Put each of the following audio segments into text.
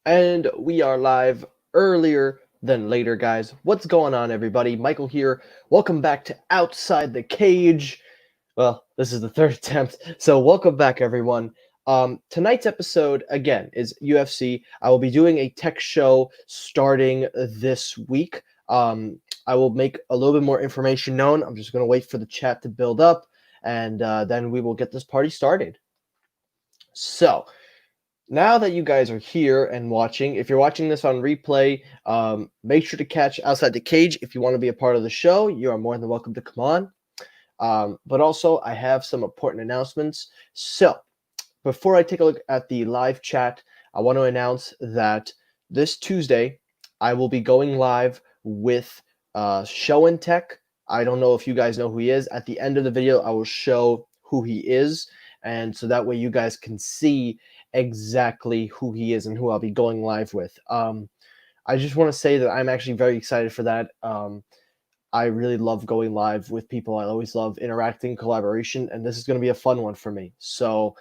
And we are live earlier than later, guys. What's going on, everybody? Michael here. Welcome back to Outside the Cage. Well, this is the third attempt, so welcome back, everyone. Tonight's episode, again, is UFC. I will be doing a tech show starting this week. I will make a little bit more information known. I'm just going to wait for the chat to build up, and then we will get this party started. So, now that you guys are here and watching, if you're watching this on replay, make sure to catch Outside the Cage. If you want to be a part of the show, you are more than welcome to come on. But also, I have some important announcements. So, before I take a look at the live chat, I want to announce that this Tuesday, I will be going live with Show and Tech. I don't know if you guys know who he is. At the end of the video, I will show who he is. And so that way you guys can see exactly who he is and who I'll be going live with. I just want to say that I'm actually very excited for that. I really love going live with people. I always love interacting, collaboration, and this is going to be a fun one for me. So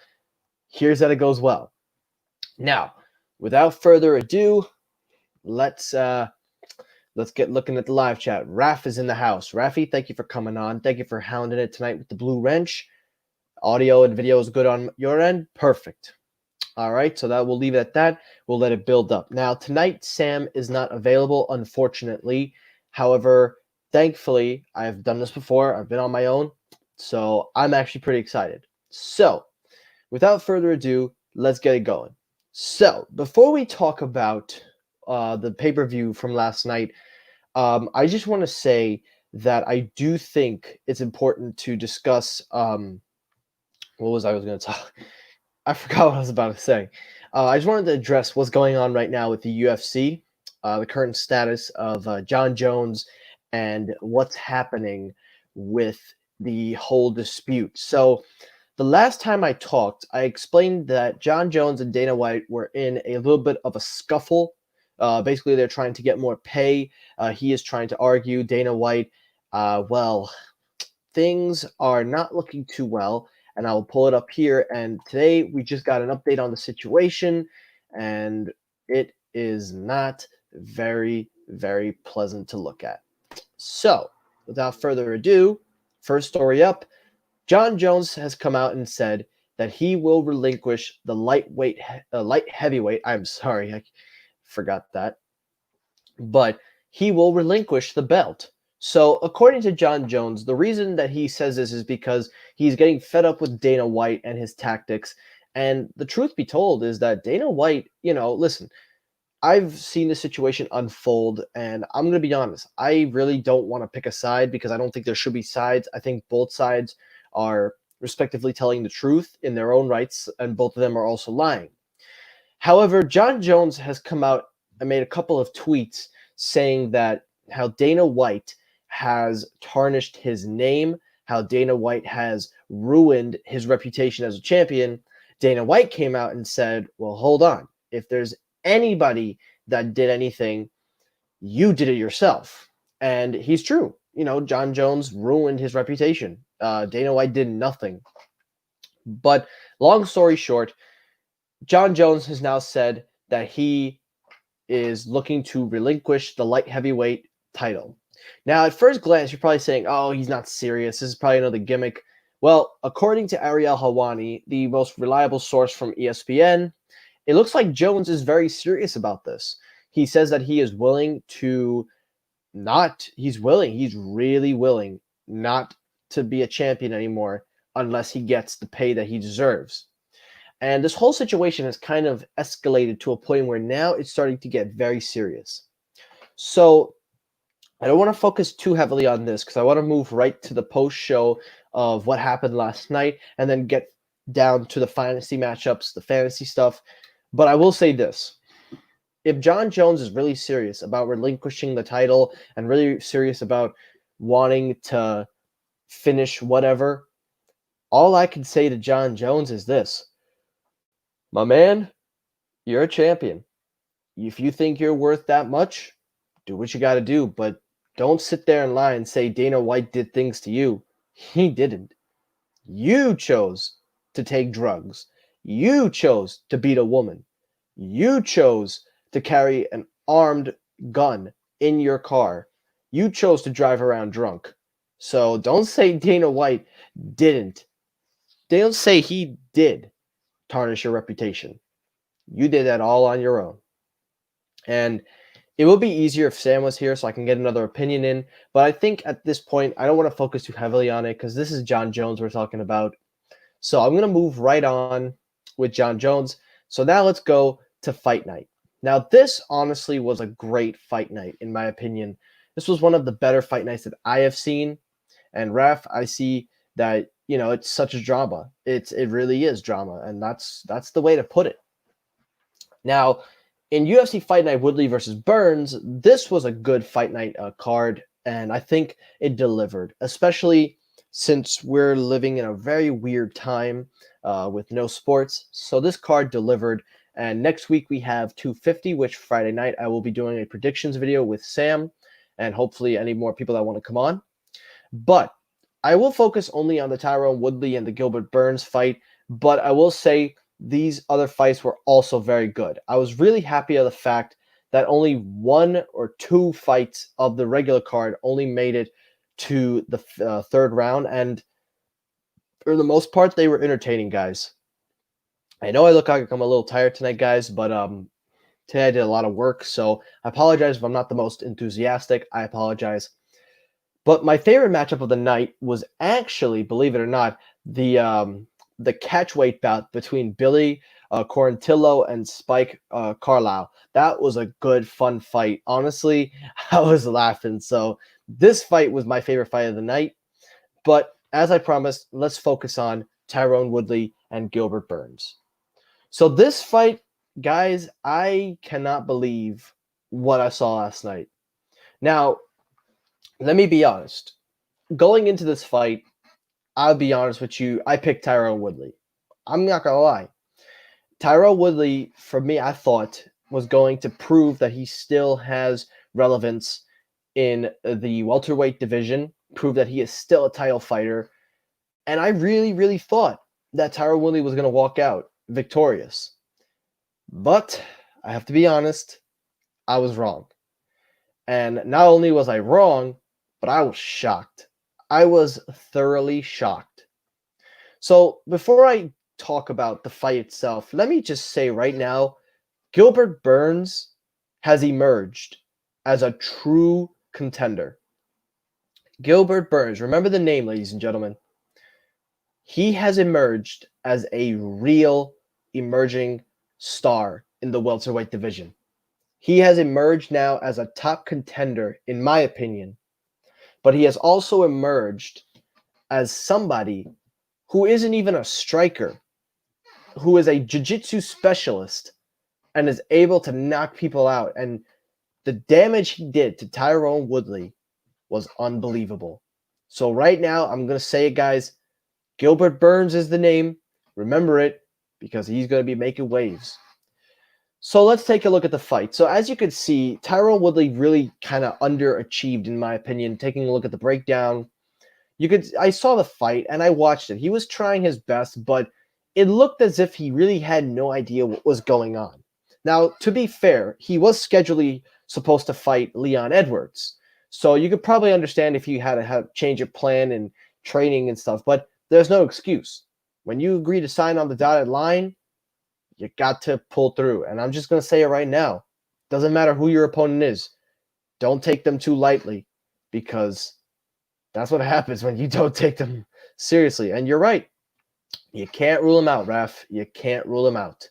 here's that it goes well. Now, without further ado, let's get looking at the live chat. Raf is in the house. Rafi, thank you for coming on. Thank you for hounding it tonight with the blue wrench. Audio and video is good on your end. Perfect. All right, so that we'll leave it at that. We'll let it build up. Now, tonight, Sam is not available, unfortunately. However, thankfully, I've done this before. I've been on my own, so I'm actually pretty excited. So, without further ado, let's get it going. So, before we talk about the pay-per-view from last night, I just want to say that I do think it's important to discuss what was I going to talk? I forgot what I was about to say. I just wanted to address what's going on right now with the UFC, the current status of Jon Jones, and what's happening with the whole dispute. So, the last time I talked, I explained that Jon Jones and Dana White were in a little bit of a scuffle. Basically, they're trying to get more pay. He is trying to argue, Dana White, well, things are not looking too well, and I will pull it up here. And today we just got an update on the situation, and it is not very, very pleasant to look at. So, without further ado, first story up, Jon Jones has come out and said that he will relinquish the light heavyweight. I'm sorry, I forgot that. But he will relinquish the belt. So, according to Jon Jones, the reason that he says this is because he's getting fed up with Dana White and his tactics. And the truth be told is that Dana White, listen, I've seen the situation unfold, and I'm going to be honest. I really don't want to pick a side because I don't think there should be sides. I think both sides are respectively telling the truth in their own rights, and both of them are also lying. However, Jon Jones has come out and made a couple of tweets saying that how Dana White has tarnished his name, how Dana White has ruined his reputation as a champion. Dana White came out and said, well, hold on. If there's anybody that did anything, you did it yourself. And he's true. Jon Jones ruined his reputation. Dana White did nothing. But long story short, Jon Jones has now said that he is looking to relinquish the light heavyweight title. Now, at first glance, you're probably saying, oh, he's not serious. This is probably another gimmick. Well, according to Ariel Helwani, the most reliable source from ESPN, it looks like Jones is very serious about this. He says that he is willing to he's really willing not to be a champion anymore unless he gets the pay that he deserves. And this whole situation has kind of escalated to a point where now it's starting to get very serious. So I don't want to focus too heavily on this because I want to move right to the post-show of what happened last night and then get down to the fantasy matchups, the fantasy stuff. But I will say this. If Jon Jones is really serious about relinquishing the title and really serious about wanting to finish whatever, all I can say to Jon Jones is this. My man, you're a champion. If you think you're worth that much, do what you got to do. But don't sit there and lie and say Dana White did things to you. He didn't. You chose to take drugs. You chose to beat a woman. You chose to carry an armed gun in your car. You chose to drive around drunk. So don't say Dana White didn't. Don't say he did tarnish your reputation. You did that all on your own. And it would be easier if Sam was here so I can get another opinion in. But I think at this point, I don't want to focus too heavily on it because this is Jon Jones we're talking about. So I'm going to move right on with Jon Jones. So now let's go to Fight Night. Now, this honestly was a great fight night, in my opinion. This was one of the better fight nights that I have seen. And Ref, I see that, it's such a drama. It really is drama, and that's the way to put it. Now, in UFC Fight Night Woodley versus Burns, this was a good fight night card, and I think it delivered, especially since we're living in a very weird time with no sports. So this card delivered, and next week we have 250, which Friday night I will be doing a predictions video with Sam, and hopefully any more people that want to come on. But I will focus only on the Tyron Woodley and the Gilbert Burns fight, but I will say these other fights were also very good. I was really happy of the fact that only 1 or 2 fights of the regular card only made it to the third round, and for the most part, they were entertaining, guys. I know I look like I'm a little tired tonight, guys, but today I did a lot of work, so I apologize if I'm not the most enthusiastic. I apologize. But my favorite matchup of the night was actually, believe it or not, the catchweight bout between Billy Quarantillo and Spike Carlisle. That was a good, fun fight. Honestly, I was laughing. So this fight was my favorite fight of the night. But as I promised, let's focus on Tyron Woodley and Gilbert Burns. So this fight, guys, I cannot believe what I saw last night. Now, let me be honest. Going into this fight, I'll be honest with you, I picked Tyron Woodley. I'm not going to lie. Tyron Woodley, for me, I thought was going to prove that he still has relevance in the welterweight division, prove that he is still a title fighter. And I really, really thought that Tyron Woodley was going to walk out victorious. But I have to be honest, I was wrong. And not only was I wrong, but I was shocked. I was thoroughly shocked. So before I talk about the fight itself, let me just say right now, Gilbert Burns has emerged as a true contender. Gilbert Burns, remember the name, ladies and gentlemen. He has emerged as a real emerging star in the welterweight division. He has emerged now as a top contender, in my opinion. But he has also emerged as somebody who isn't even a striker, who is a jiu-jitsu specialist and is able to knock people out. And the damage he did to Tyron Woodley was unbelievable. So right now, I'm going to say it, guys. Gilbert Burns is the name. Remember it, because he's going to be making waves. So let's take a look at the fight. So as you can see, Tyron Woodley really kind of underachieved, in my opinion. Taking a look at the breakdown, I saw the fight and I watched it. He was trying his best, but it looked as if he really had no idea what was going on. Now, to be fair, he was supposed to fight Leon Edwards. So you could probably understand if you had to change your plan and training and stuff, but there's no excuse. When you agree to sign on the dotted line, you got to pull through. And I'm just going to say it right now. Doesn't matter who your opponent is. Don't take them too lightly, because that's what happens when you don't take them seriously. And you're right. You can't rule them out, Raf. You can't rule them out.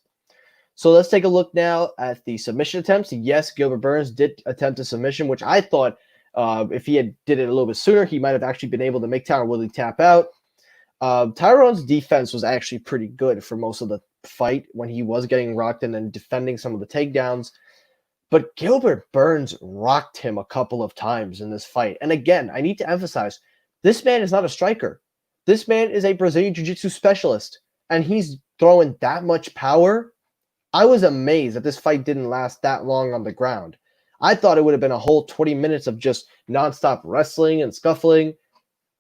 So let's take a look now at the submission attempts. Yes, Gilbert Burns did attempt a submission, which I thought if he had did it a little bit sooner, he might have actually been able to make Tyron Woodley tap out. Tyron's defense was actually pretty good for most of the fight when he was getting rocked and then defending some of the takedowns. But Gilbert Burns rocked him a couple of times in this fight. And again, I need to emphasize, this man is not a striker. This man is a Brazilian Jiu-Jitsu specialist, and he's throwing that much power. I was amazed that this fight didn't last that long on the ground. I thought it would have been a whole 20 minutes of just nonstop wrestling and scuffling.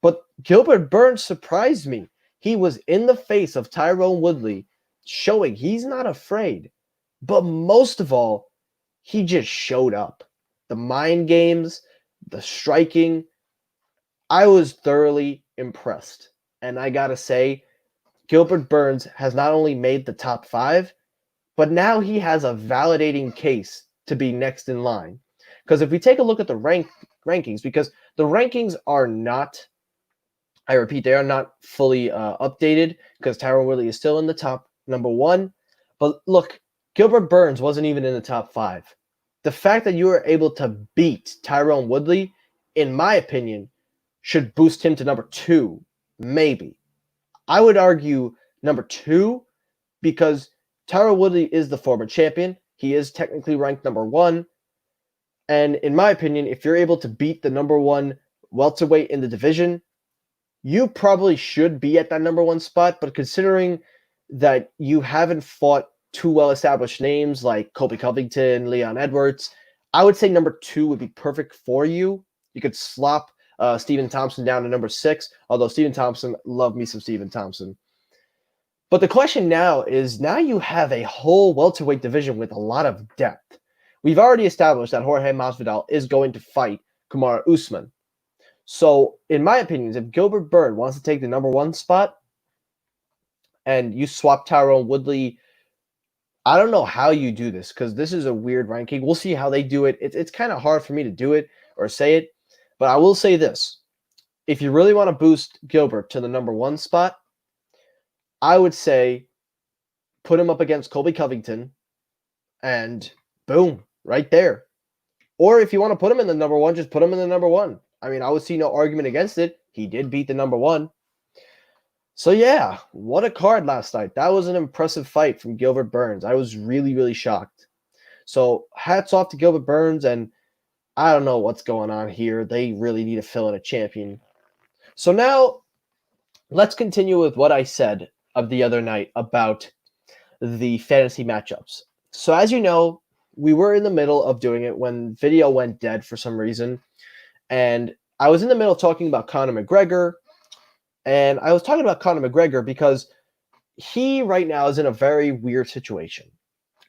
But Gilbert Burns surprised me. He was in the face of Tyron Woodley, showing he's not afraid. But most of all, he just showed up. The mind games, the striking, I was thoroughly impressed. And I gotta say, Gilbert Burns has not only made the top 5, but now he has a validating case to be next in line. Because if we take a look at the rankings, because the rankings are not, I repeat, they are not fully updated because Tyron Woodley is still in the top number 1. But look, Gilbert Burns wasn't even in the top 5. The fact that you were able to beat Tyrone Woodley, in my opinion, should boost him to number 2, maybe. I would argue number 2 because Tyrone Woodley is the former champion. He is technically ranked number 1. And in my opinion, if you're able to beat the number 1 welterweight in the division, you probably should be at that number 1 spot. But considering that you haven't fought two well-established names like Colby Covington, Leon Edwards, I would say number 2 would be perfect for you. You could slop Stephen Thompson down to number 6, although Stephen Thompson, love me some Stephen Thompson. But the question now is, now you have a whole welterweight division with a lot of depth. We've already established that Jorge Masvidal is going to fight Kamaru Usman. So, in my opinion, if Gilbert Burns wants to take the number 1 spot and you swap Tyrone Woodley, I don't know how you do this because this is a weird ranking. We'll see how they do it. It's kind of hard for me to do it or say it, but I will say this. If you really want to boost Gilbert to the number 1 spot, I would say put him up against Colby Covington and boom, right there. Or if you want to put him in the number 1, just put him in the number 1. I mean, I would see no argument against it. He did beat the number 1. So yeah, what a card last night. That was an impressive fight from Gilbert Burns. I was really, really shocked. So hats off to Gilbert Burns, and I don't know what's going on here. They really need to fill in a champion. So now let's continue with what I said of the other night about the fantasy matchups. So as you know, we were in the middle of doing it when video went dead for some reason. And I was in the middle talking about Conor McGregor. And I was talking about Conor McGregor because he right now is in a very weird situation.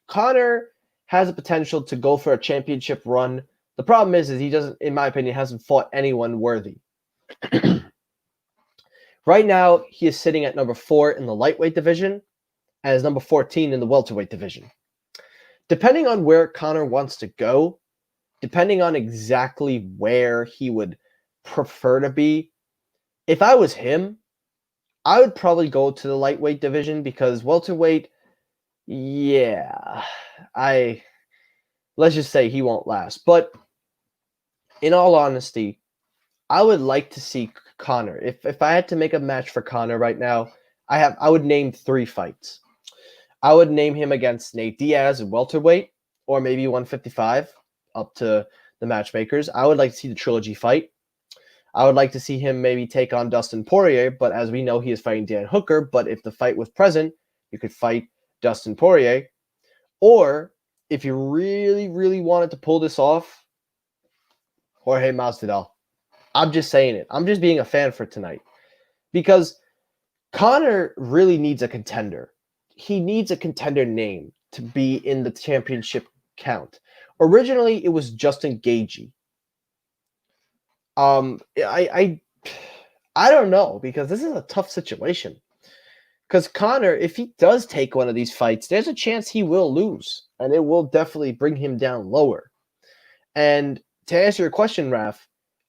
Conor has the potential to go for a championship run. The problem is he doesn't, in my opinion, hasn't fought anyone worthy. Right now, he is sitting at number 4 in the lightweight division and is number 14 in the welterweight division. Depending on where Conor wants to go, depending on exactly where he would prefer to be, if I was him, I would probably go to the lightweight division because welterweight, yeah, let's just say he won't last. But in all honesty, I would like to see Conor. If I had to make a match for Conor right now, I would name 3 fights. I would name him against Nate Diaz in welterweight, or maybe 155, up to the matchmakers. I would like to see the trilogy fight. I would like to see him maybe take on Dustin Poirier, but as we know, he is fighting Dan Hooker. But if the fight was present, you could fight Dustin Poirier. Or if you really, really wanted to pull this off, Jorge Masvidal. I'm just saying it. I'm just being a fan for tonight. Because Conor really needs a contender. He needs a contender name to be in the championship count. Originally, it was Justin Gaethje. I don't know, because this is a tough situation. Because Conor, if he does take one of these fights, there's a chance he will lose, and it will definitely bring him down lower. And to answer your question, Raph,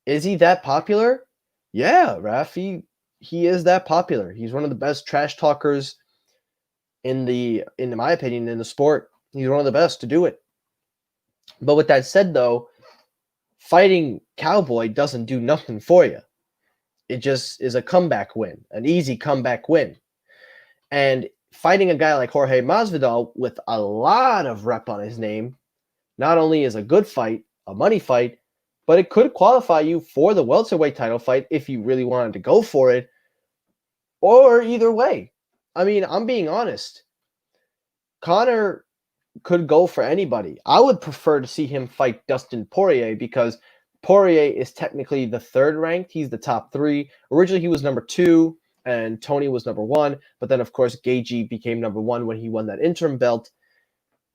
is he that popular? Yeah, Raph, he is that popular. He's one of the best trash talkers in my opinion, in the sport. He's one of the best to do it. But with that said, though, fighting Cowboy doesn't do nothing for you. It just is a comeback win, an easy comeback win. And fighting a guy like Jorge Masvidal with a lot of rep on his name, not only is a good fight, a money fight, but it could qualify you for the welterweight title fight if you really wanted to go for it, or either way. I mean, I'm being honest. Conor could go for anybody. I would prefer to see him fight Dustin Poirier because Poirier is technically the 3rd ranked. He's the top 3. Originally, he was number 2, and Tony was number 1. But then, of course, Gaethje became number 1 when he won that interim belt.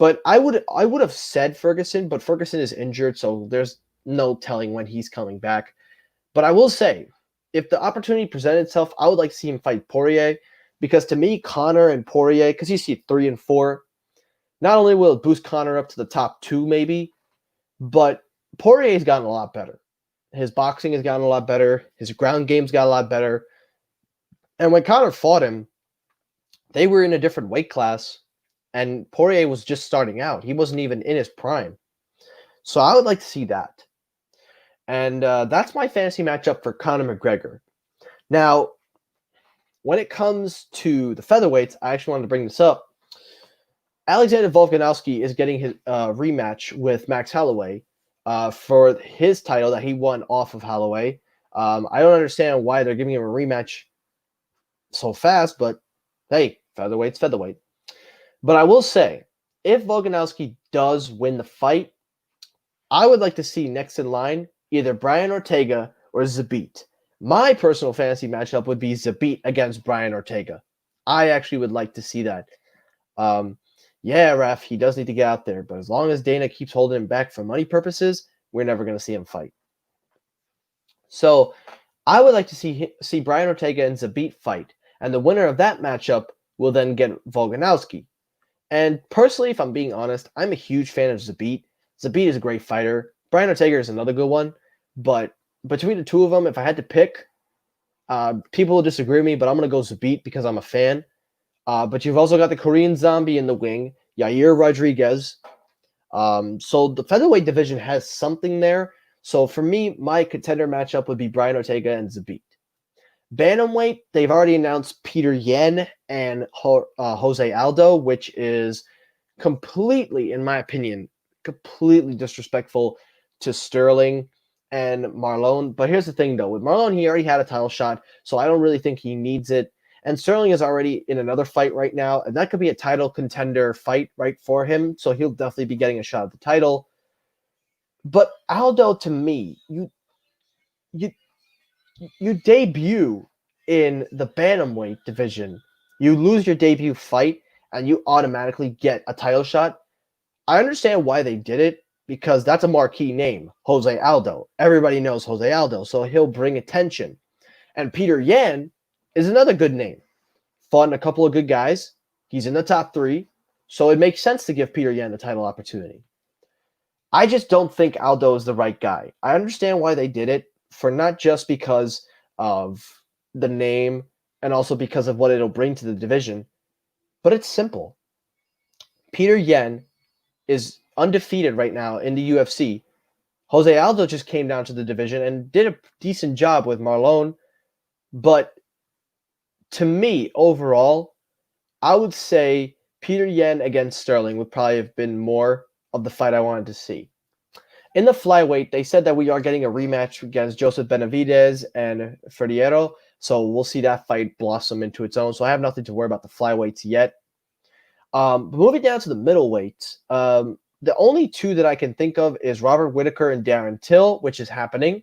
But I would have said Ferguson, but Ferguson is injured, so there's no telling when he's coming back. But I will say, if the opportunity presented itself, I would like to see him fight Poirier, because to me, Conor and Poirier, because you see 3 and 4, not only will it boost Conor up to the top 2 maybe, but Poirier's gotten a lot better. His boxing has gotten a lot better. His ground game's got a lot better. And when Conor fought him, they were in a different weight class, and Poirier was just starting out. He wasn't even in his prime. So I would like to see that. And that's my fantasy matchup for Conor McGregor. Now, when it comes to the featherweights, I actually wanted to bring this up. Alexander Volkanovski is getting his rematch with Max Holloway for his title that he won off of Holloway. I don't understand why they're giving him a rematch so fast, but hey, featherweight's featherweight. But I will say, if Volkanovski does win the fight, I would like to see next in line either Brian Ortega or Zabit. My personal fantasy matchup would be Zabit against Brian Ortega. I actually would like to see that. Yeah, Raf, he does need to get out there, but as long as Dana keeps holding him back for money purposes, we're never going to see him fight. So I would like to see Brian Ortega and Zabit fight, and the winner of that matchup will then get Volkanovski. And personally, if I'm being honest, I'm a huge fan of Zabit. Zabit is a great fighter. Brian Ortega is another good one. But between the two of them, if I had to pick, people will disagree with me, but I'm going to go Zabit because I'm a fan. But you've also got the Korean zombie in the wing, Yair Rodriguez. So the featherweight division has something there. So for me, my contender matchup would be Brian Ortega and Zabit. Bantamweight, they've already announced Peter Yan and Jose Aldo, which is completely, in my opinion, completely disrespectful to Sterling and Marlon. But here's the thing, though. With Marlon, he already had a title shot, so I don't really think he needs it. And Sterling is already in another fight right now, and that could be a title contender fight right for him, so he'll definitely be getting a shot at the title. But Aldo, to me, you debut in the bantamweight division, you lose your debut fight, and you automatically get a title shot. I understand why they did it, because that's a marquee name, Jose Aldo. Everybody knows Jose Aldo, so he'll bring attention. And Peter Yan is another good name. Fought in a couple of good guys. He's in the top 3, so it makes sense to give Peter Yan the title opportunity. I just don't think Aldo is the right guy. I understand why they did it, for not just because of the name and also because of what it'll bring to the division, but it's simple. Peter Yan is undefeated right now in the UFC. Jose Aldo just came down to the division and did a decent job with Marlon, but to me, overall, I would say Peter Yan against Sterling would probably have been more of the fight I wanted to see. In the flyweight, they said that we are getting a rematch against Joseph Benavidez and Ferreiro, so we'll see that fight blossom into its own. So I have nothing to worry about the flyweights yet. Moving down to the middleweights, the only two that I can think of is Robert Whittaker and Darren Till, which is happening.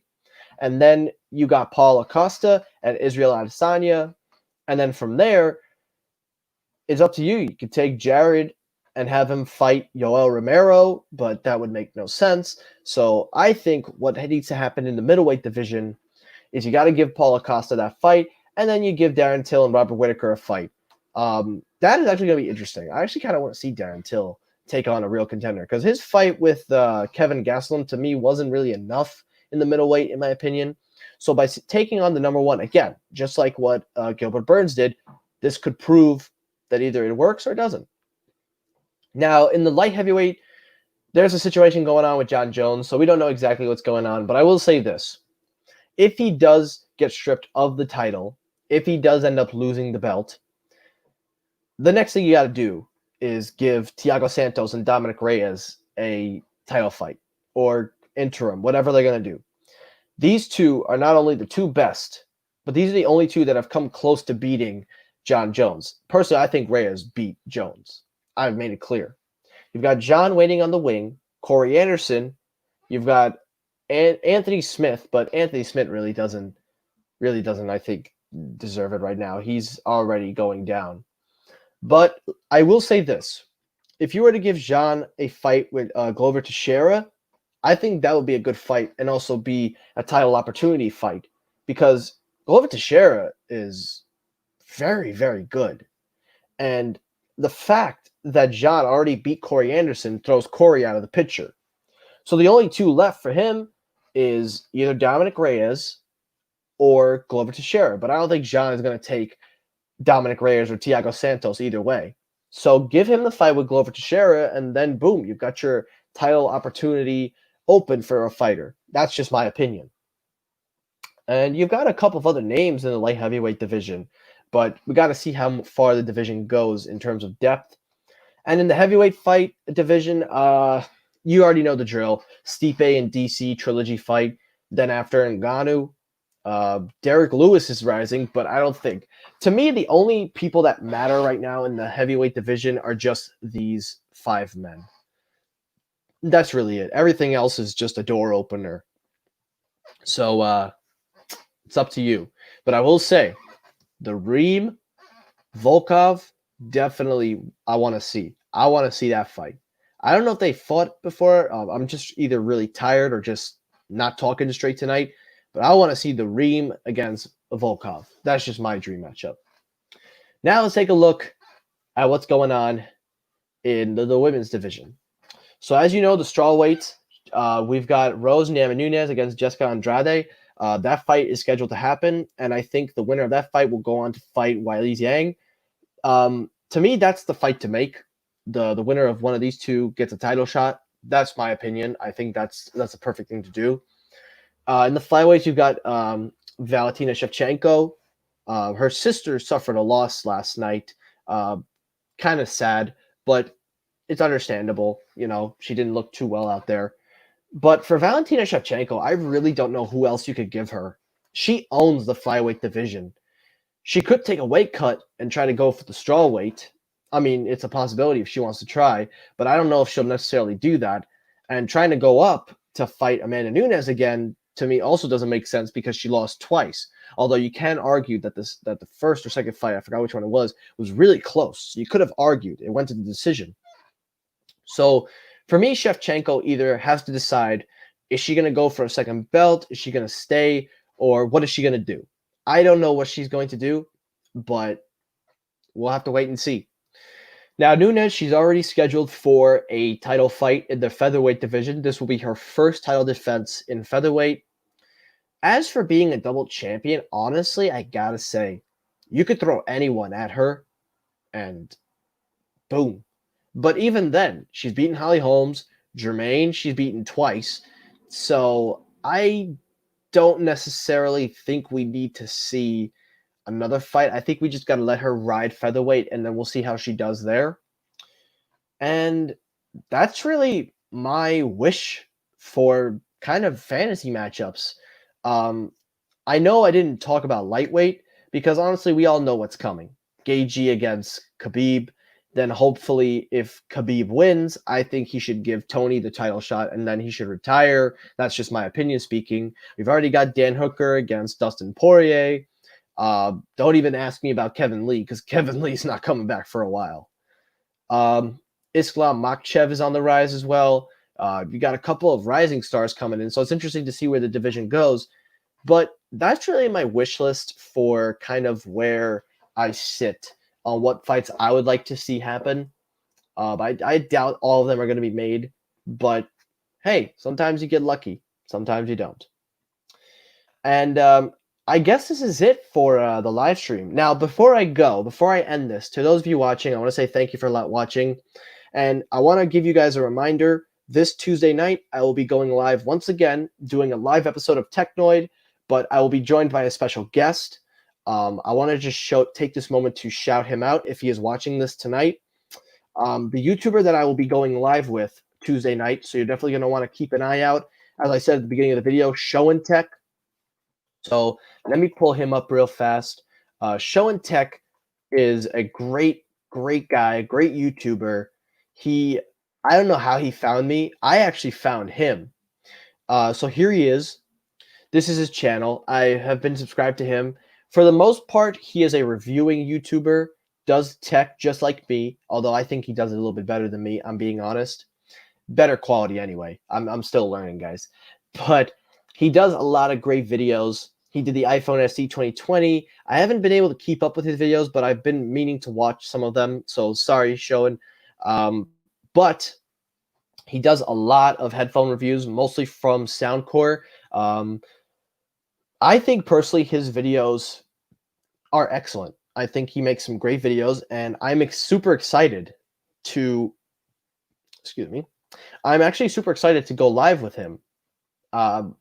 And then you got Paul Acosta and Israel Adesanya. And then from there, it's up to you. You could take Jared and have him fight Yoel Romero, but that would make no sense. So I think what needs to happen in the middleweight division is you got to give Paul Acosta that fight, and then you give Darren Till and Robert Whittaker a fight. That is actually going to be interesting. I actually kind of want to see Darren Till take on a real contender, because his fight with Kevin Gastelum, to me, wasn't really enough in the middleweight, in my opinion. So by taking on the number one, again, just like what Gilbert Burns did, this could prove that either it works or it doesn't. Now, in the light heavyweight, there's a situation going on with Jon Jones, so we don't know exactly what's going on, but I will say this. If he does get stripped of the title, if he does end up losing the belt, the next thing you got to do is give Thiago Santos and Dominic Reyes a title fight or interim, whatever they're going to do. These two are not only the two best, but these are the only two that have come close to beating Jon Jones. Personally, I think Reyes beat Jones. I've made it clear. You've got John waiting on the wing, Corey Anderson. You've got Anthony Smith, but Anthony Smith really doesn't, I think, deserve it right now. He's already going down. But I will say this. if you were to give Jon a fight with Glover Teixeira, I think that would be a good fight and also be a title opportunity fight because Glover Teixeira is very, very good. And the fact that Jon already beat Corey Anderson throws Corey out of the picture. So the only two left for him is either Dominic Reyes or Glover Teixeira. But I don't think Jon is going to take Dominic Reyes or Thiago Santos either way. So give him the fight with Glover Teixeira, and then boom, you've got your title opportunity open for a fighter. That's just my opinion. And you've got a couple of other names in the light heavyweight division, but we got to see how far the division goes in terms of depth. And in the heavyweight fight division, you already know the drill. Stipe and DC trilogy fight. Then after Ngannou, Derek Lewis is rising, but I don't think. To me, the only people that matter right now in the heavyweight division are just these 5 men. That's really it. Everything else is just a door opener. So it's up to you. But I will say, the Reem, Volkov, definitely I want to see. I want to see that fight. I don't know if they fought before. I'm just either really tired or just not talking straight tonight. But I want to see the Reem against Volkov. That's just my dream matchup. Now let's take a look at what's going on in the women's division. So as you know, the strawweights, we've got Rose Namajunas against Jessica Andrade. That fight is scheduled to happen, and I think the winner of that fight will go on to fight Weili Zhang. To me, that's the fight to make. The winner of one of these two gets a title shot. That's my opinion. I think that's a perfect thing to do. In the flyweights, you've got Valentina Shevchenko. Her sister suffered a loss last night. Kind of sad, but it's understandable. You know, she didn't look too well out there. But for Valentina Shevchenko, I really don't know who else you could give her. She owns the flyweight division. She could take a weight cut and try to go for the strawweight. I mean, it's a possibility if she wants to try, but I don't know if she'll necessarily do that. And trying to go up to fight Amanda Nunes again, to me, also doesn't make sense because she lost twice. Although you can argue that the first or second fight, I forgot which one it was really close. You could have argued. It went to the decision. So for me, Shevchenko either has to decide, is she going to go for a second belt? Is she going to stay? Or what is she going to do? I don't know what she's going to do, but we'll have to wait and see. Now, Nunes, she's already scheduled for a title fight in the featherweight division. This will be her first title defense in featherweight. As for being a double champion, honestly, I gotta say, you could throw anyone at her and boom. But even then, she's beaten Holly Holmes, Jermaine, she's beaten twice. So I don't necessarily think we need to see another fight. I think we just got to let her ride featherweight, and then we'll see how she does there. And that's really my wish for kind of fantasy matchups. I know I didn't talk about lightweight because honestly, we all know what's coming. Gaethje against Khabib. Then hopefully, if Khabib wins, I think he should give Tony the title shot, and then he should retire. That's just my opinion speaking. We've already got Dan Hooker against Dustin Poirier. Don't even ask me about Kevin Lee because Kevin Lee's not coming back for a while. Islam Makhachev is on the rise as well. You got a couple of rising stars coming in, so it's interesting to see where the division goes. But that's really my wish list for kind of where I sit on what fights I would like to see happen. I doubt all of them are going to be made, but hey, sometimes you get lucky, sometimes you don't. And I guess this is it for the live stream. Now, before I end this, to those of you watching, I want to say thank you for watching. And I want to give you guys a reminder, this Tuesday night, I will be going live once again, doing a live episode of Technoid, but I will be joined by a special guest. I want to just take this moment to shout him out if he is watching this tonight. The YouTuber that I will be going live with Tuesday night, so you're definitely going to want to keep an eye out. As I said at the beginning of the video, Show and Tech. So let me pull him up real fast. Show and Tech is a great guy, great YouTuber. I don't know how he found me. I actually found him. So here he is. This is his channel. I have been subscribed to him. For the most part, he is a reviewing YouTuber. does tech just like me, although I think he does it a little bit better than me, I'm being honest. Better quality anyway. I'm still learning, guys. But he does a lot of great videos. He did the iPhone SE 2020. I haven't been able to keep up with his videos, but I've been meaning to watch some of them. So sorry, Showen. But he does a lot of headphone reviews, mostly from Soundcore. Um, I think personally his videos are excellent. I think he makes some great videos, and I'm super excited to, excuse me, I'm actually super excited to go live with him. Um,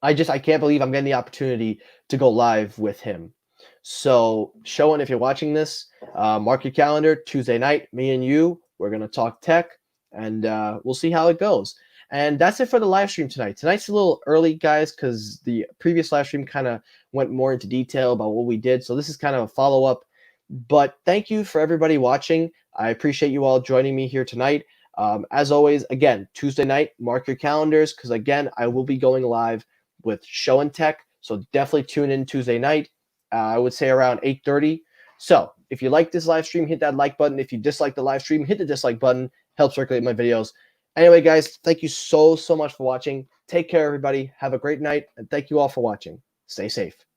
I can't believe I'm getting the opportunity to go live with him. So, Showen, if you're watching this, mark your calendar. Tuesday night, me and you, we're gonna talk tech, and we'll see how it goes. And that's it for the live stream tonight. Tonight's a little early, guys, because the previous live stream kind of went more into detail about what we did. So this is kind of a follow up. But thank you for everybody watching. I appreciate you all joining me here tonight. As always, again, Tuesday night, mark your calendars because, again, I will be going live with Show and Tech. So definitely tune in Tuesday night. I would say around 8:30. So if you like this live stream, hit that like button. If you dislike the live stream, hit the dislike button. Help circulate my videos. Anyway, guys, thank you so much for watching. Take care, everybody. Have a great night. And thank you all for watching. Stay safe.